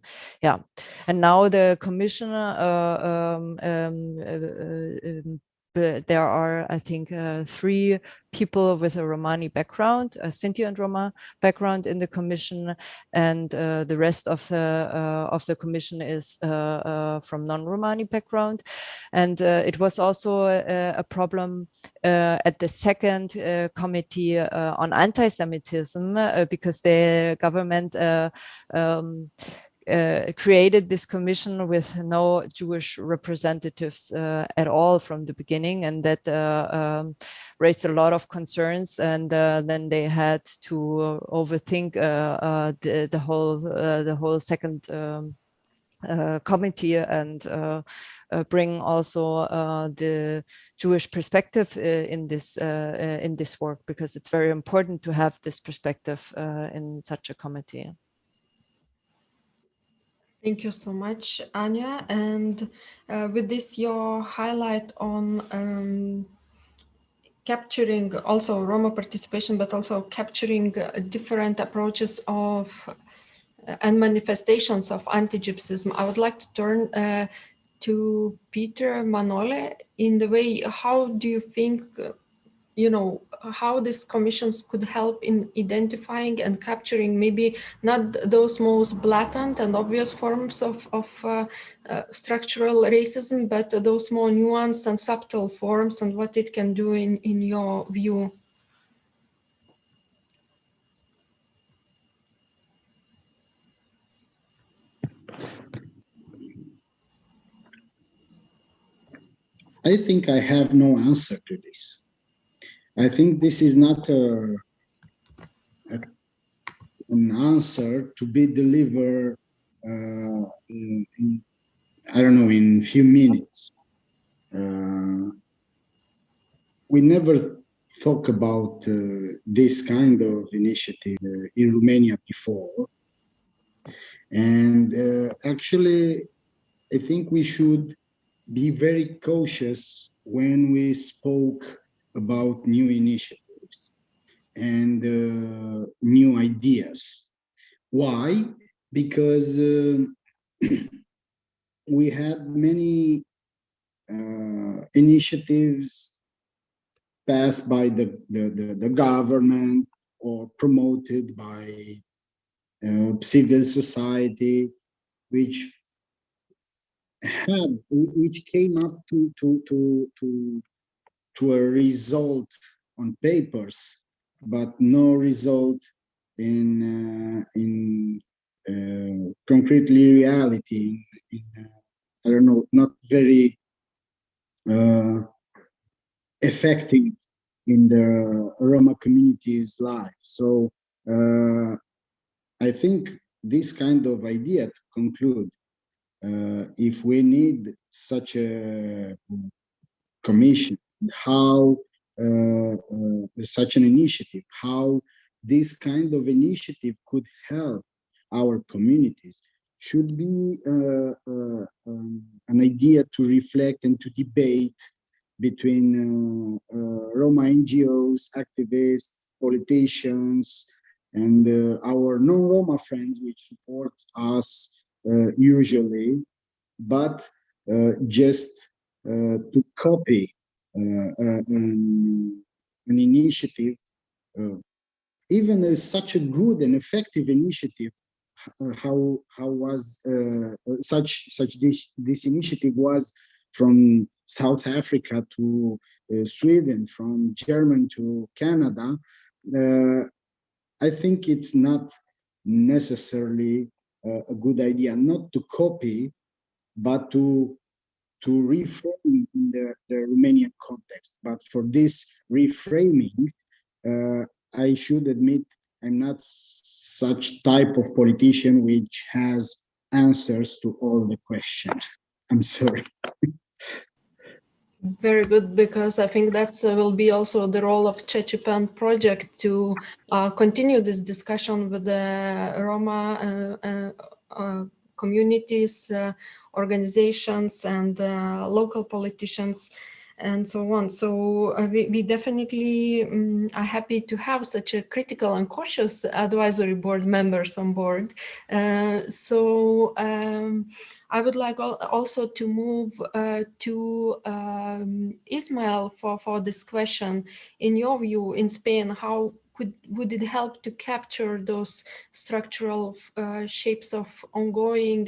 now the commissioner, there are, I think, 3 people with a Romani background, a Sinti and Roma background in the commission, and the rest of the commission is from non-Romani background. And it was also a problem at the second committee on anti-Semitism, because the government created this commission with no Jewish representatives at all from the beginning, and that raised a lot of concerns. And then they had to overthink the whole second committee, and bring also the Jewish perspective in this work, because it's very important to have this perspective in such a committee. Thank you so much, Anya. And with this, your highlight on capturing also Roma participation, but also capturing different approaches of and manifestations of anti-Gypsyism, I would like to turn to Peter Manole in the way, how do you think how these commissions could help in identifying and capturing maybe not those most blatant and obvious forms of structural racism, but those more nuanced and subtle forms, and what it can do in your view? I think I have no answer to this. I think this is not an answer to be delivered I don't know, in a few minutes. We never thought about this kind of initiative in Romania before. And actually, I think we should be very cautious when we spoke about new initiatives and new ideas. Why? Because we had many initiatives passed by the government or promoted by civil society, which came up to a result on papers, but no result in concretely reality. I don't know, not very effective in the Roma community's life. So I think this kind of idea, to conclude, if we need such a commission, how such an initiative, how this kind of initiative could help our communities, should be an idea to reflect and to debate between Roma NGOs, activists, politicians, and our non-Roma friends, which support us usually, but just to copy an initiative, even such a good and effective initiative, how was this initiative was from South Africa to Sweden, from Germany to Canada. I think it's not necessarily a good idea not to copy, but to reframe in the Romanian context. But for this reframing, I should admit I'm not such type of politician which has answers to all the questions. I'm sorry. Very good, because I think that will be also the role of CHACHIPEN project to continue this discussion with the Roma communities, organizations, and local politicians, and so on. So we definitely are happy to have such a critical and cautious advisory board members on board. I would like also to move to Ismail for this question. In your view, in Spain, how would it help to capture those structural shapes of ongoing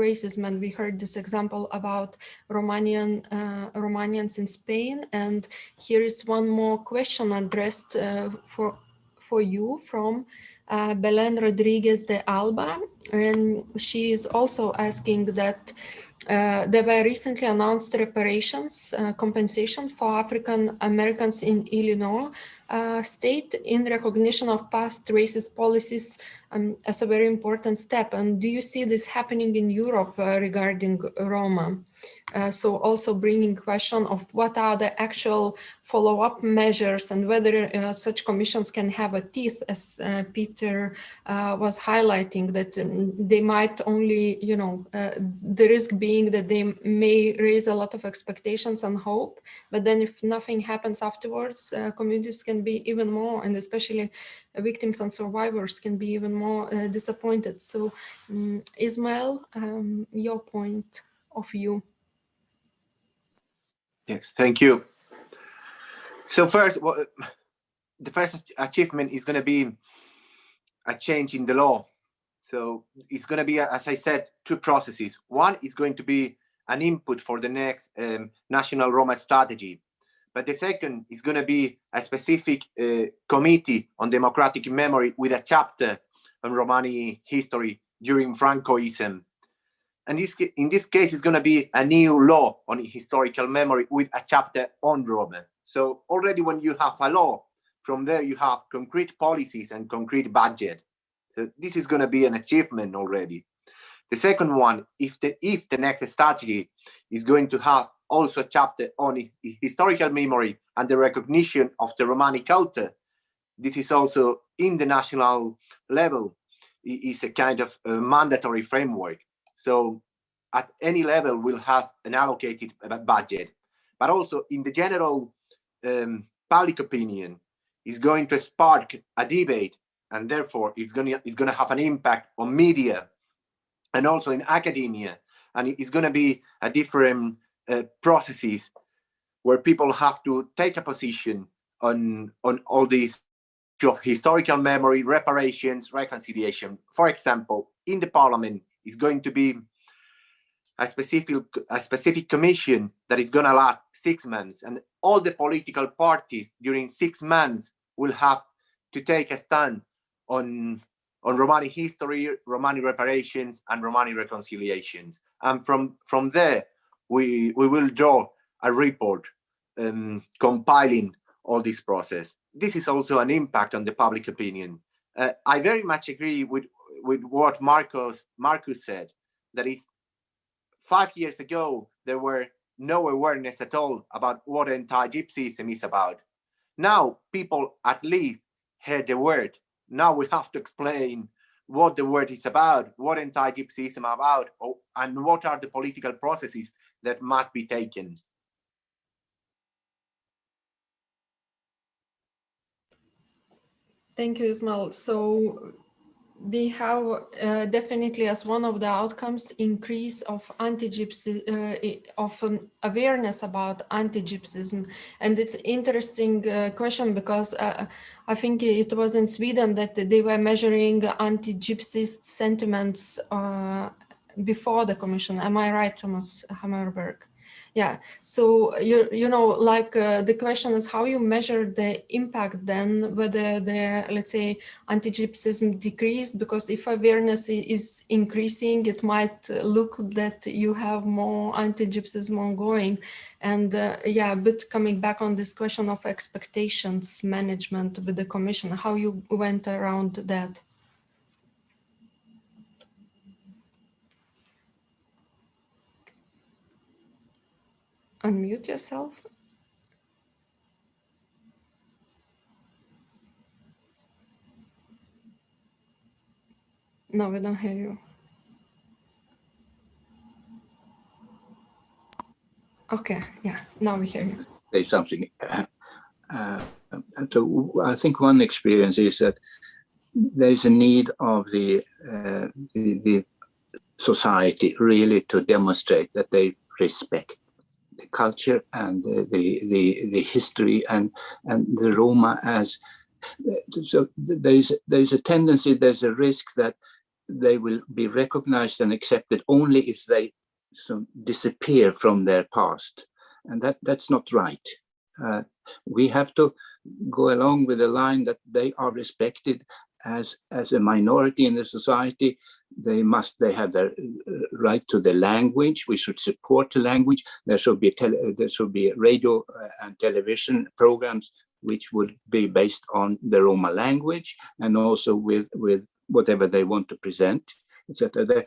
racism? And we heard this example about Romanians in Spain. And here is one more question addressed for you from Belen Rodriguez de Alba, and she is also asking that there were recently announced reparations, compensation for African Americans in Illinois state in recognition of past racist policies as a very important step. And do you see this happening in Europe regarding Roma? So also bringing question of what are the actual follow-up measures and whether such commissions can have a teeth, as Peter was highlighting, that they might only, the risk being that they may raise a lot of expectations and hope, but then if nothing happens afterwards, communities can be even more, and especially victims and survivors can be even more disappointed. So Ismail, your point of view. Yes, thank you. So first, the first achievement is going to be a change in the law. So it's going to be, as I said, two processes. One is going to be an input for the next national Roma strategy. But the second is going to be a specific committee on democratic memory with a chapter on Romani history during Francoism. And in this case, it's going to be a new law on historical memory with a chapter on Roma. So already when you have a law, from there you have concrete policies and concrete budget. So this is going to be an achievement already. The second one, if the next strategy is going to have also a chapter on historical memory and the recognition of the Romani culture, this is also in the national level, is a kind of mandatory framework. So at any level, we'll have an allocated budget, but also in the general public opinion is going to spark a debate, and therefore it's going to have an impact on media and also in academia, and it's going to be a different processes where people have to take a position on all these of historical memory, reparations, reconciliation. For example, in the parliament is going to be a specific commission that is going to last 6 months, and all the political parties during 6 months will have to take a stand on Romani history, Romani reparations, and Romani reconciliations. And from there, we will draw a report compiling all this process. This is also an impact on the public opinion. I very much agree with what Marcus said, that is 5 years ago, there were no awareness at all about what anti-Gypsyism is about. Now people at least heard the word. Now we have to explain what the word is about, what anti-Gypsyism is about, and what are the political processes that must be taken. Thank you, Ismail. So we have definitely as one of the outcomes increase of anti-Gypsy, of an awareness about anti-Gypsyism. And it's interesting question because I think it was in Sweden that they were measuring anti-Gypsist sentiments before the commission. Am I right, Thomas Hammerberg? Yeah, so you know, like the question is how you measure the impact then, whether the, let's say, anti-Gypsyism decreased, because if awareness is increasing, it might look that you have more anti-Gypsyism ongoing. And yeah, but coming back on this question of expectations management with the commission, how you went around that? Unmute yourself. No, we don't hear you. Okay, yeah, now we hear you. Say something. So I think one experience is that there is a need of the society really to demonstrate that they respect the culture and the history and the Roma as. So there's a tendency, there's a risk that they will be recognized and accepted only if they disappear from their past, and that's not right. We have to go along with the line that they are respected as a minority in the society. They have their right to the language. We should support the language. There should be radio and television programs which would be based on the Roma language and also with whatever they want to present, etc.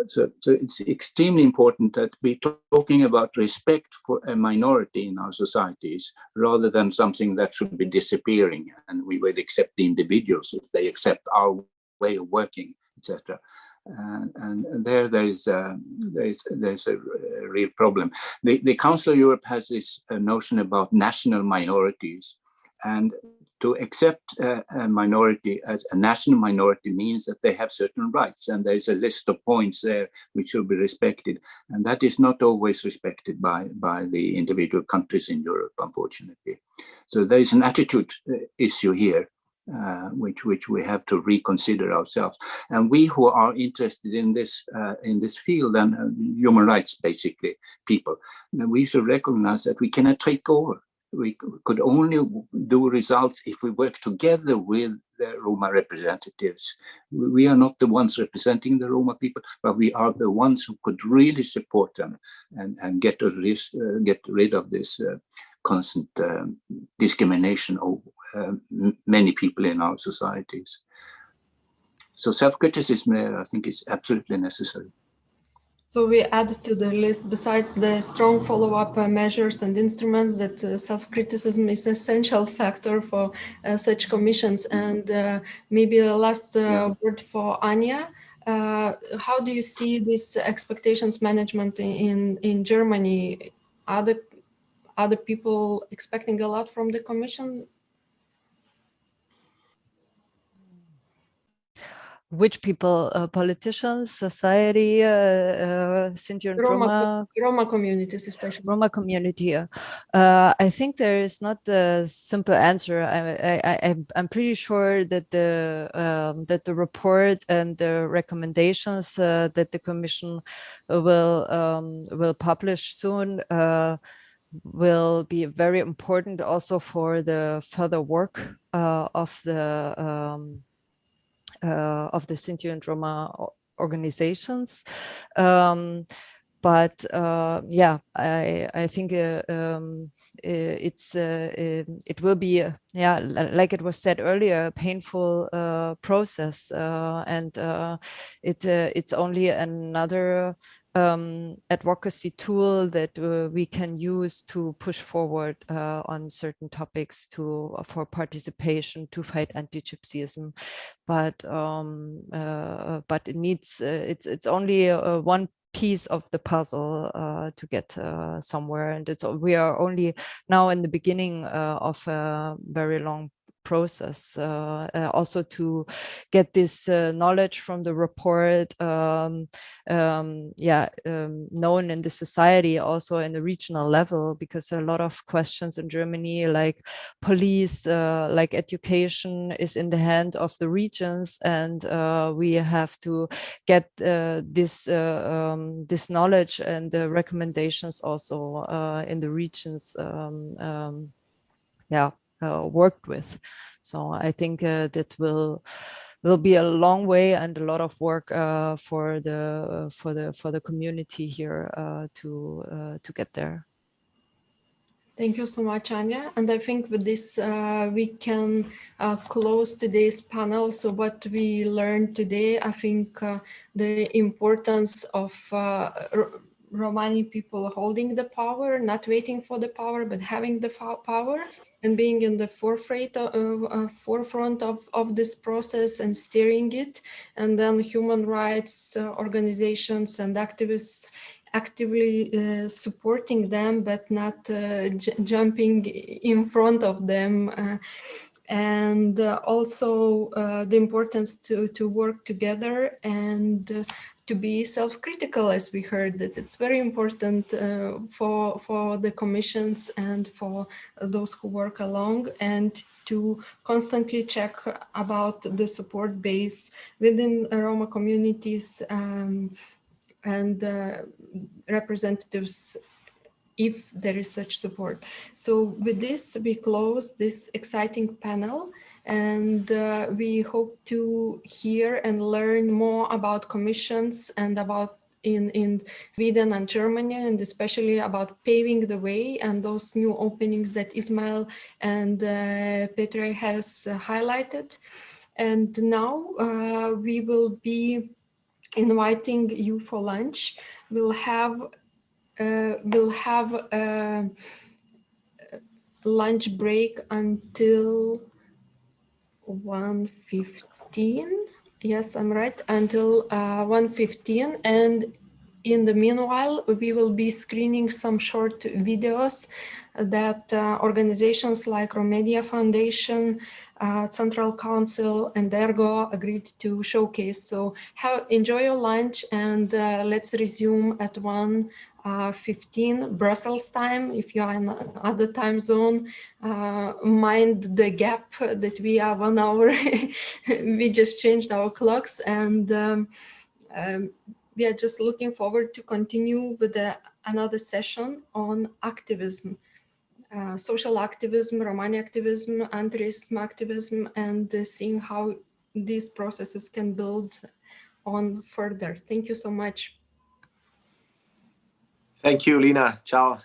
So it's extremely important that we're talking about respect for a minority in our societies rather than something that should be disappearing, and we would accept the individuals if they accept our way of working, etc. And there is a real problem. The Council of Europe has this notion about national minorities, and to accept a minority as a national minority means that they have certain rights, and there's a list of points there which should be respected, and that is not always respected by the individual countries in Europe, unfortunately. So there is an attitude issue here, which we have to reconsider ourselves. And we who are interested in this field and human rights, basically, people, we should recognize that we cannot take over. We could only do results if we work together with the Roma representatives. We are not the ones representing the Roma people, but we are the ones who could really support them and get rid of this constant discrimination of many people in our societies. So self-criticism, I think, is absolutely necessary. So we add to the list, besides the strong follow-up measures and instruments, that self-criticism is an essential factor for such commissions. And maybe a last word for Anya. How do you see this expectations management in Germany? Are the people expecting a lot from the commission? Which people? Politicians, society, Sinti and Roma communities, especially. Roma community. I think there is not a simple answer. I'm pretty sure that the report and the recommendations that the Commission will publish soon will be very important also for the further work of the Sinti and Roma organizations. but yeah, I think it will be yeah, like it was said earlier, a painful process, and it's only another advocacy tool that we can use to push forward on certain topics for participation to fight anti-Gypsyism. But it needs it's only one piece of the puzzle to get somewhere, and we are only now in the beginning of a very long process, also to get this knowledge from the report known in the society, also in the regional level, because a lot of questions in Germany, like police, like education, is in the hand of the regions, and we have to get this knowledge and the recommendations also in the regions worked with. So I think that will be a long way and a lot of work for the community here to get there. Thank you so much, Anya. And I think with this, we can close today's panel. So what we learned today, I think the importance of Romani people holding the power, not waiting for the power, but having the power and being in the forefront of this process and steering it. And then human rights organizations and activists actively supporting them, but not jumping in front of them. And also the importance to work together and to be self-critical, as we heard, that it's very important for the commissions and for those who work along, and to constantly check about the support base within Roma communities and representatives, if there is such support. So with this, we close this exciting panel, and we hope to hear and learn more about commissions and about in Sweden and Germany, and especially about paving the way and those new openings that Ismail and Petre has highlighted. And now we will be inviting you for lunch. We'll have a lunch break until 1:15. Yes, I'm right, until 1:15. And in the meanwhile, we will be screening some short videos that organizations like Romedia Foundation, Central Council, and Ergo agreed to showcase. So enjoy your lunch, and let's resume at 1:15 Brussels time. If you are in other time zone, mind the gap that we are 1 hour. We just changed our clocks, and we are just looking forward to continue with another session on activism. Social activism, Romani activism, anti-racism activism, and seeing how these processes can build on further. Thank you so much. Thank you, Lina. Ciao.